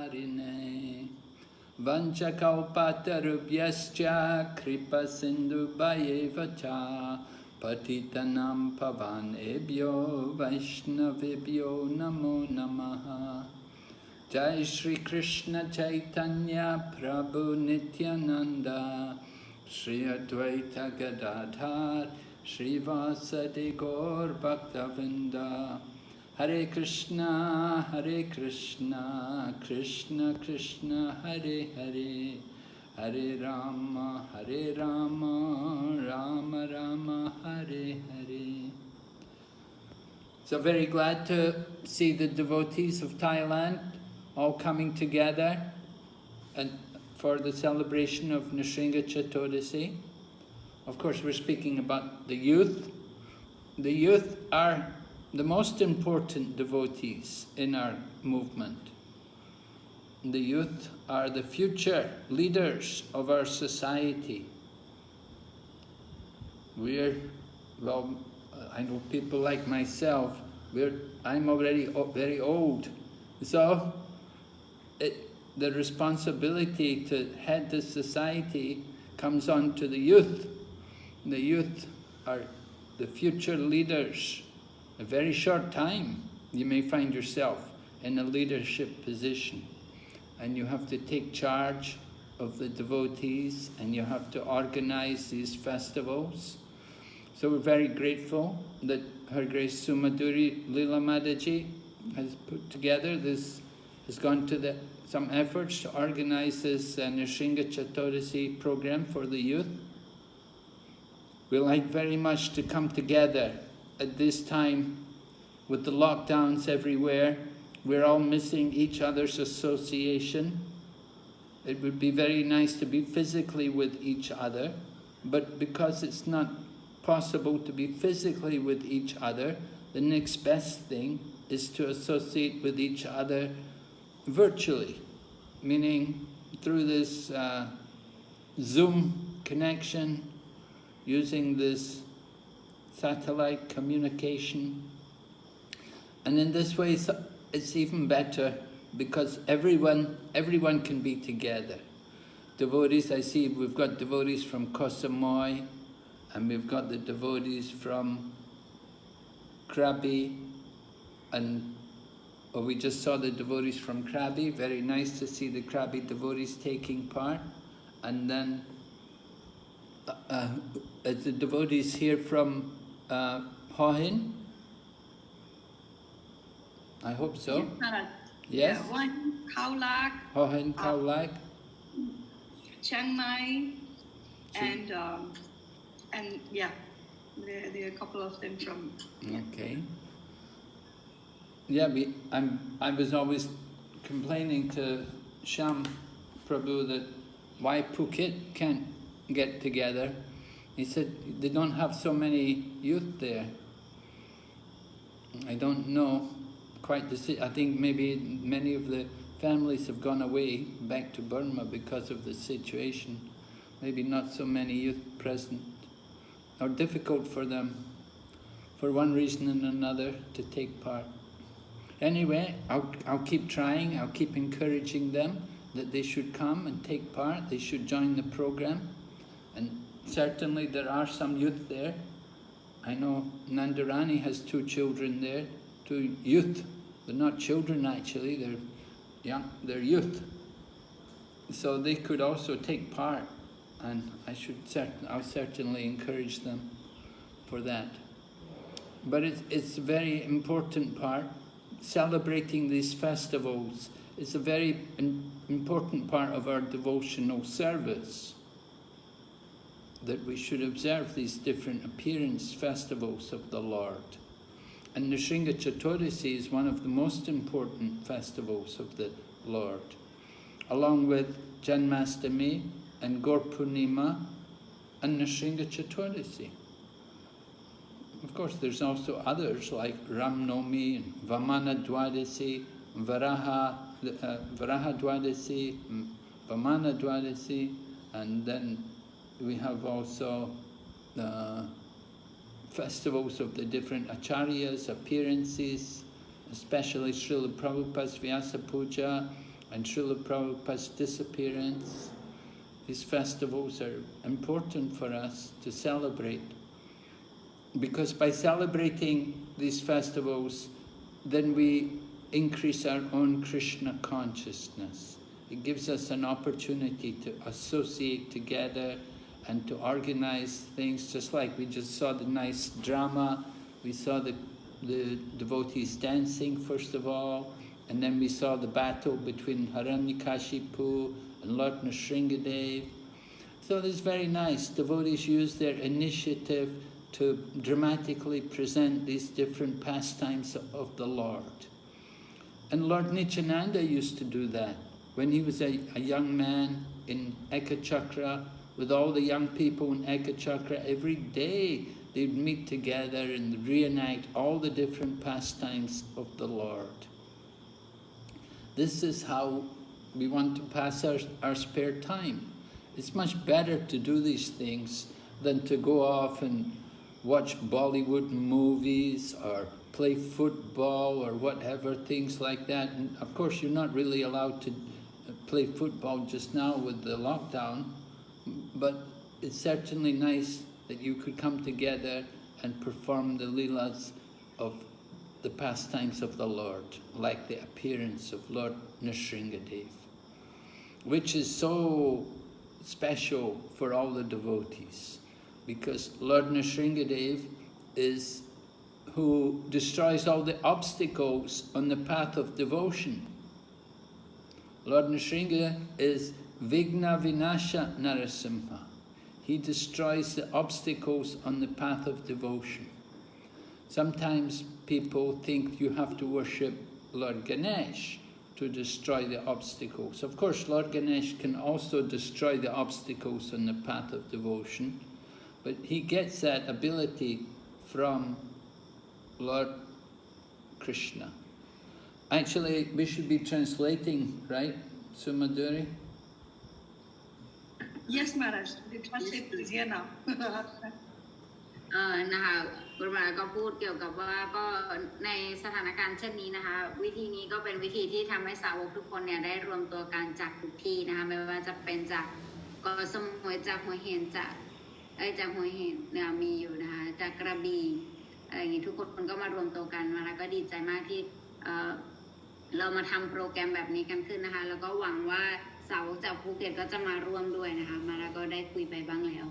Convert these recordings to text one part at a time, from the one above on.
Tarine Vanchakalpatarubhyascha Kripa Sindhubayevacha Patitanam Pavanebhyo Vaishnavibhyo Namo Namaha. Jai Shri Krishna Chaitanya Prabhu Nityananda Shri Advaita Gadadhar Shri Vasadi Gaur Bhaktavinda. Hare Krishna, Krishna Krishna, Hare Hare, Hare Rama, Rama Rama, Hare Hare. So very glad to see the devotees of Thailand all coming together and for the celebration of Nrsingha Caturdasi. Of course, we're speaking about the youth. The youth are the most important devotees in our movement. The youth are the future leaders of our society. Well, I know people like myself, I'm already very old. So the responsibility to head the society comes on to the youth. The youth are the future leaders. A very short time, you may find yourself in a leadership position, and you have to take charge of the devotees, and you have to organize these festivals. So we're very grateful that Her Grace Sumaduri Leela Mataji has put together this, has gone to some efforts to organize this Nrsingha Caturdasi program for the youth. We like very much to come together at this time with the lockdowns everywhere. We're all missing each other's association. It would be very nice to be physically with each other, but because it's not possible to be physically with each other, the next best thing is to associate with each other virtually, meaning through this Zoom connection, using this satellite communication. And in this way, it's even better because everyone can be together. Devotees, I see we've got devotees from Koh Samui, and we've got the devotees from Krabi, and we just saw the devotees from Krabi. Very nice to see the Krabi devotees taking part. And then the devotees here from Hua Hin? I hope so. Yes? Yeah, one, Khao Lak. Hua Hin, Khao Lak. Chiang Mai. And yeah, there are a couple of them from... Yeah. Okay. Yeah, I was always complaining to Sham Prabhu that why Phuket can't get together. He said they don't have so many youth there. I don't know quite I think maybe many of the families have gone away back to Burma because of the situation. Maybe not so many youth present, or difficult for them for one reason and another to take part. Anyway, I'll keep trying, I'll keep encouraging them that they should come and take part, they should join the program. And certainly there are some youth there. I know Nandarani has 2 children there, 2 youth. They're not children actually, they're young, they're youth. So they could also take part, and I'll certainly encourage them for that. But it's a very important part. Celebrating these festivals is a very important part of our devotional service, that we should observe these different appearance festivals of the Lord. And Nrsingha Caturdasi is one of the most important festivals of the Lord, along with Janmastami and Gaur Purnima and Nrsingha Caturdasi. Of course, there's also others like Ram Nomi and Vamana Dwadasi, Varaha Dwadasi, Vamana Dwadasi, and then we have also the festivals of the different acharyas, appearances, especially Srila Prabhupada's Vyasa Puja, and Srila Prabhupada's disappearance. These festivals are important for us to celebrate, because by celebrating these festivals, then we increase our own Krishna consciousness. It gives us an opportunity to associate together and to organize things, just like we just saw the nice drama. We saw the devotees dancing first of all, and then we saw the battle between Hiranyakashipu and Lord Nrsingha. So it's very nice. Devotees use their initiative to dramatically present these different pastimes of the Lord. And Lord Nityananda used to do that. When he was a young man in Ekachakra, with all the young people in Ekachakra, every day they'd meet together and reenact all the different pastimes of the Lord. This is how we want to pass our spare time. It's much better to do these things than to go off and watch Bollywood movies or play football or whatever, things like that. And of course, you're not really allowed to play football just now with the lockdown, but it's certainly nice that you could come together and perform the leelas of the pastimes of the Lord, like the appearance of Lord Nrsingha, which is so special for all the devotees, because Lord Nrsingha is who destroys all the obstacles on the path of devotion. Lord Nrsingha is Vigna Vinasha Narasimha. He destroys the obstacles on the path of devotion. Sometimes people think you have to worship Lord Ganesh to destroy the obstacles. Of course, Lord Ganesh can also destroy the obstacles on the path of devotion, but he gets that ability from Lord Krishna. Actually, we should be translating, right, Sumaduri? Yes, Maharaj. The translator is here now. นะคะคุณหมอก็พูดเกี่ยวกับว่าก็ในสถานการณ์เช่นนี้นะคะวิธีนี้ก็เป็นวิธีที่ทำให้สาวกทุกคนเนี่ยได้รวมตัวกันจากทุกที่นะคะไม่ว่าจะเป็นจากเกาะสมุยจากหัวหินจากหัวหินเนี่ยมีอยู่นะคะจากกระบี่อะไรอย่างนี้ทุกคนก็มารวมตัวกันมาแล้วก็ดีใจมากที่เรามาทำโปรแกรมแบบนี้กันขึ้นนะคะแล้วก็หวังว่าสาวกจากภูเก็ตก็จะมาร่วมด้วยนะคะมาแล้วก็ได้คุยไปบ้างแล้ว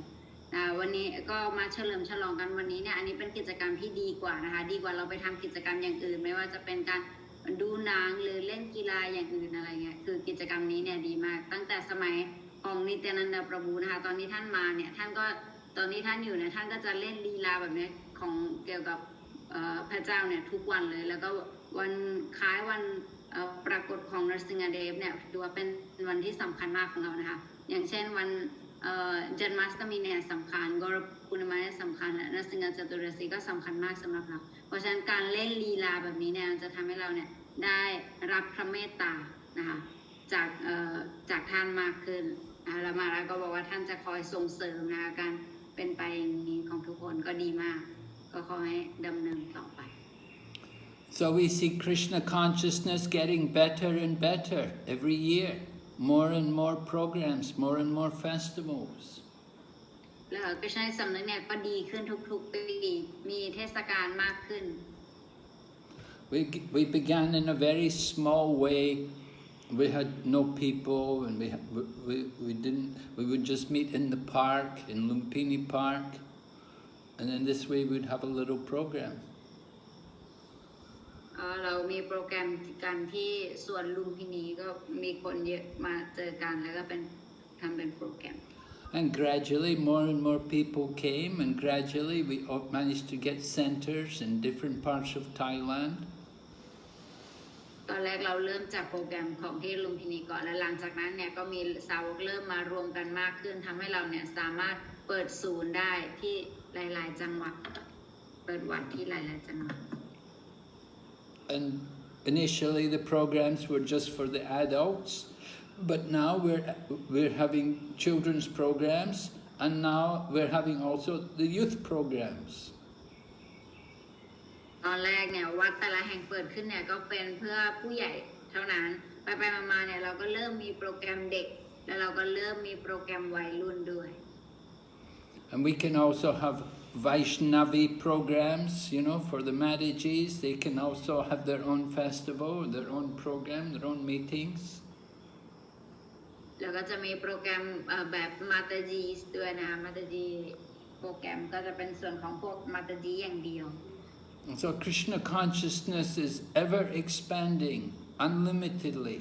วันนี้ก็มาเฉลิมฉลองกันวันนี้เนี่ยอันนี้เป็นกิจกรรมที่ดีกว่านะคะดีกว่าเราไปทำกิจกรรมอย่างอื่นไม่ว่าจะเป็นการดูหนังหรือเล่นกีฬาอย่างอื่นอะไรเงี้ยคือกิจกรรมนี้เนี่ยดีมากตั้งแต่สมัยของนิตยานันดาประบูนะคะตอนนี้ท่านมาเนี่ยท่านก็ตอนนี้ท่านอยู่เนี่ยท่านก็จะเล่นลีลาแบบนี้ของเกี่ยวกับพระเจ้าเนี่ยทุกวันเลยแล้วก็วันคล้ายวันปรากฏของนรสิงหเดชเนี่ยถือว่าเป็นวันที่สำคัญมากของเรานะคะอย่างเช่นวันจันมัสตมีเนี่ยสำคัญกรปุณณมาเนี่ยสำคัญนรสิงหจตุรสีก็สำคัญมากสำหรับเราเพราะฉะนั้นการเล่นลีลาแบบนี้เนี่ยจะทำให้เราเนี่ยได้รับพระเมตตานะคะจากท่านมากขึ้นแล้วมาแล้วก็บอกว่าท่านจะคอยส่งเสริมนะคะการเป็นไปอย่างนี้ของทุกคนก็ดีมากก็ขอให้ดำเนินต่อไป So we see Krishna consciousness getting better and better every year. More and more programs, more and more festivals. แล้วก็ใช้สำนึกเนี่ยก็ดีขึ้นทุกๆปีมีเทศกาลมากขึ้น We began in a very small way. We had no people, and we would just meet in the park, in Lumpini Park, and then this way we'd have a little program. เรามีโปรแกรมกันที่สวนลุมพินีก็มีคนเยอะมาเจอกันแล้วก็ทำเป็นโปรแกรม And gradually more and more people came, and gradually we managed to get centers in different parts of Thailand. ตอนแรกเราเริ่มจากโปรแกรมของที่ลุมพินีก่อนและหลังจากนั้นเนี่ยก็มีสาวกเริ่มมารวมกันมากขึ้นทำให้เราเนี่ยสามารถเปิดศูนย์ได้ที่หลายๆจังหวัดเปิดวัดที่หลายๆจังหวัดAnd initially the programs were just for the adults, but now we're having children's programs, and now we're having also the youth programs. ตอนแรกเนี่ยวัดแต่ละแห่งเปิดขึ้นเนี่ยก็เป็นเพื่อผู้ใหญ่เท่านั้น ไปมาเนี่ยเราก็เริ่มมีโปรแกรมเด็กแล้วเราก็เริ่มมีโปรแกรมวัยรุ่นด้วย And we can also have Vaishnavi programs, you know, for the marriages. They can also have their own festival, their own program, their own meetings. แล้วก็จะมีโปรแกรมแบบมาตาจีด้วยนะมาตาจีโปรแกรมก็จะเป็นส่วนของพวกมาตาจีอย่างเดียว And so Krishna consciousness is ever expanding, unlimitedly.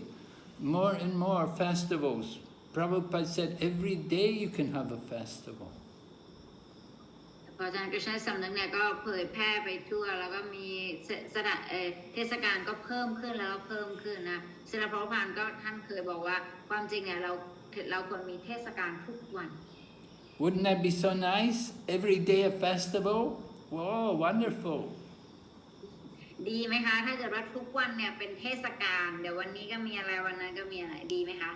More and more festivals. Prabhupada said every day you can have a festival. เพราะฉะนั้นกฤษณสำนึกเนี่ยก็เผยแพร่ไปทั่วแล้วก็มีเทศกาลก็เพิ่มขึ้นแล้วเพิ่มขึ้นนะศิลปะพานก็ท่านเคยบอกว่าความจริงเนี่ยเราควรมีเทศกาลทุกวัน Wouldn't that be so nice? Every day a festival? Whoa, wonderful. ดีไหมคะถ้าเกิดว่าทุกวันเนี่ยเป็นเทศกาลเดี๋ยววันนี้ก็มีอะไรวันนั้นก็มีอะไรดีไหมคะ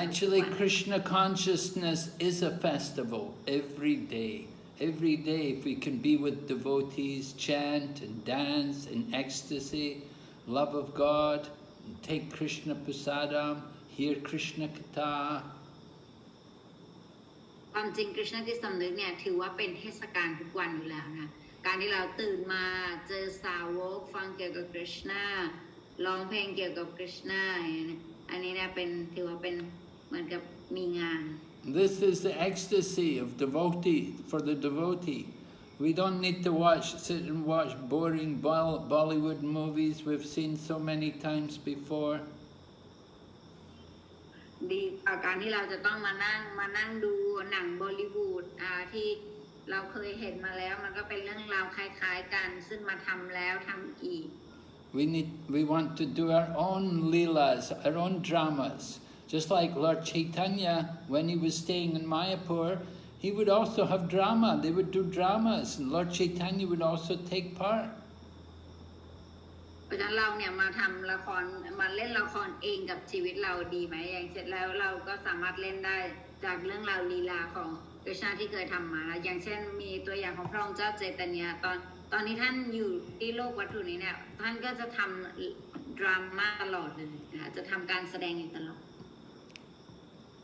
Actually, Krishna consciousness is a festival every day. Every day, if we can be with devotees, chant and dance in ecstasy, love of God, and take Krishna prasadam, hear Krishna katha. ความจริงกฤษณที่สำนึกเนี่ยถือว่าเป็นเทศกาลทุกวันอยู่แล้วนะการที่เราตื่นมาเจอสาวกฟังเกี่ยวกับกฤษณร้องเพลงเกี่ยวกับกฤษณอันนี้เนี่ยเป็นถือว่าเป็นเหมือนกับมีงาน This is the ecstasy of devotee for the devotee. We don't need to sit and watch boring Bollywood movies we've seen so many times before. ดีกว่าการที่เราจะต้องมานั่งดูหนังบอลลีวูดที่เราเคยเห็นมาแล้วมันก็เป็นเรื่องราวคล้ายๆกันซึ่งมาทำแล้วทำอีก We want to do our own leelas, our own dramas. Just like Lord Chaitanya, when he was staying in Mayapur, he would also have drama. They would do dramas, and Lord Chaitanya would also take part. เพราะฉะนั้นเราเนี่ยมาทำละครมาเล่นละครเองกับชีวิตเราดีไหมอย่างเช่นแล้วเราก็สามารถเล่นได้จากเรื่องราวลีลาของกฤษณที่เคยทำมาอย่างเช่นมีตัวอย่างของพระองค์เจ้าเจตเนียตอนนี้ท่านอยู่ที่โลกวัตถุนี้เนี่ยท่านก็จะทำดราม่าตลอดเลยนะจะทำการแสดงอยู่ตลอด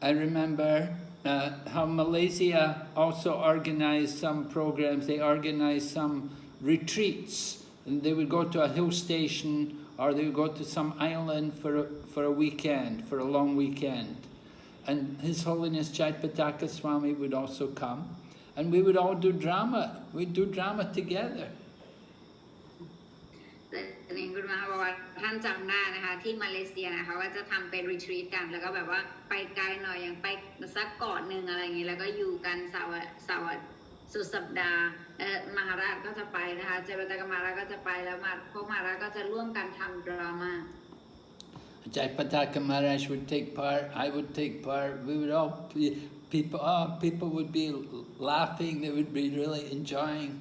I remember how Malaysia also organized some programs. They organized some retreats, and they would go to a hill station or they would go to some island for a weekend, for a long weekend. And His Holiness Jaipataka Swami would also come, and we would all do drama. We'd do drama together. แต่นี่คุณมาบอกว่าท่านจำได้นะคะที่มาเลเซียนะคะว่าจะทำเป็นรีทรีตกันแล้วก็แบบว่าไปไกลหน่อยอย่างไปสักเกาะหนึ่งอะไรอย่างนี้แล้วก็อยู่กันเสาร์สุดสัปดาห์มหาราชก็จะไปนะคะเจปตากมหาราชก็จะไปแล้วพวกมหาราชก็จะร่วมกันทำดราม่า Jaipataka Maharaj would take part, I would take part, we would all, people would be laughing, they would be really enjoying.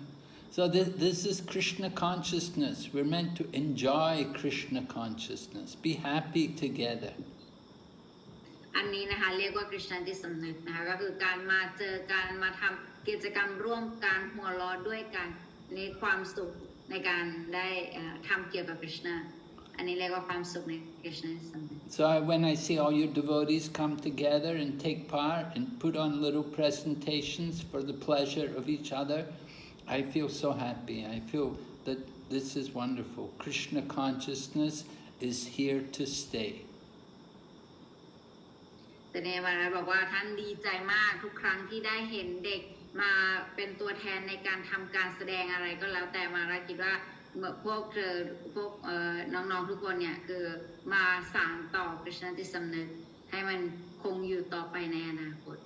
So this is Krishna consciousness. We're meant to enjoy Krishna consciousness, be happy together. อันนี้นะคะเรียกว่า Krishna ที่สำนึกนะคะก็คือการมาเจอการมาทำกิจกรรมร่วมกันหัวเราะด้วยกันในความสุขในการได้ทำเกี่ยวกับ Krishna อันนี้เรียกว่าความสุขใน Krishna ที่สำนึก So when I see all your devotees come together and take part and put on little presentations for the pleasure of each other, I feel so happy. I feel that this is wonderful. Krishna consciousness is here to stay. แต่เนี่ยมาบอกว่าท่านดีใจมากทุกครั้งที่ได้เห็นเด็กมาเป็นตัวแทนในการทำการแสดงอะไรก็แล้วแต่มาคิดว่าพวกน้องๆทุกคนเนี่ยคือมาสานต่อกฤษณจิตสำนึกให้มันคงอยู่ต่อไปในอนาคต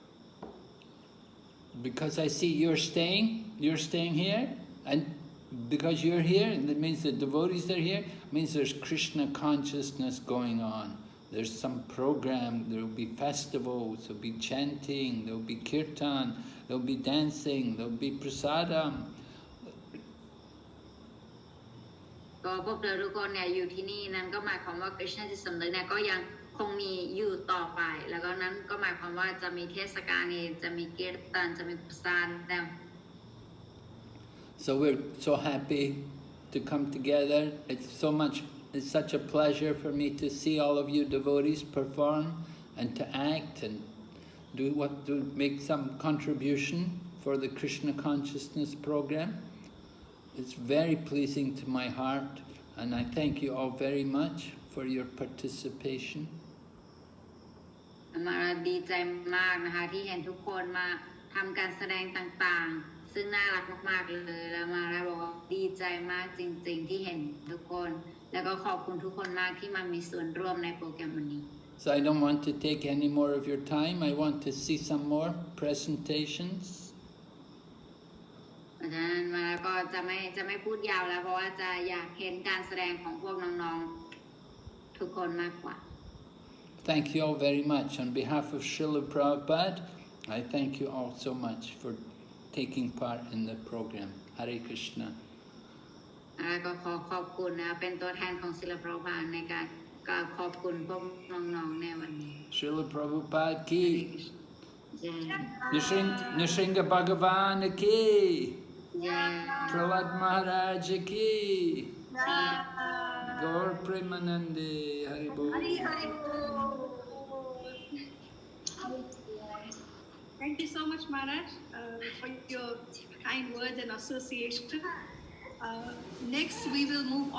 Because I see you're staying here, and because you're here, that means the devotees are here, means there's Krishna consciousness going on. There's some program, there will be festivals, there'll be chanting, there'll be kirtan, there'll be dancing, there'll be prasadam. ก็พวกเธอทุกคนเนี่ยอยู่ที่นี่นั่นก็หมายความว่ากฤษณจิตสำนึกเนี่ยก็ยังคงมีอยู่ต่อไปแล้วก็นั้นก็หมายความว่าจะมีเทศกาลนี้จะมีเกียรตันจะมีประสานแต่ So we're so happy to come together. It's so much It's such a pleasure for me to see all of you devotees perform and to act and do make some contribution for the Krishna consciousness program. It's very pleasing to my heart, and I thank you all very much for your participation. มาดีใจมากนะคะที่เห็นทุกคนมาทำการแสดงต่างๆซึ่งน่ารักมากๆเลยแล้วมาบอกว่าดีใจมากจริงๆที่เห็นทุกคนแล้วก็ขอบคุณทุกคนมากที่มามีส่วนร่วมในโปรแกรมวันนี้ So I don't want to take any more of your time. I want to see some more presentations. อาจารย์มาก็จะไม่พูดยาวแล้วเพราะว่าจะอยากเห็นการแสดงของพวกน้องๆทุกคนมากกว่า Thank you all very much. On behalf of Srila Prabhupada, I thank you all so much for taking part in the program. Hare Krishna. ก็ขอบคุณนะเป็นตัวแทนของศิลปะพานในการกล่าวขอบคุณพวกน้องๆในวันนี้ Srila Prabhupada ki. เย้ Nrsingha Bhagavan ki. เย้ Prahlad Maharaj ki. Gaur Premanande. Hari Bol. Thank you so much, Maharaj, for your kind words and association. Next, we will move on.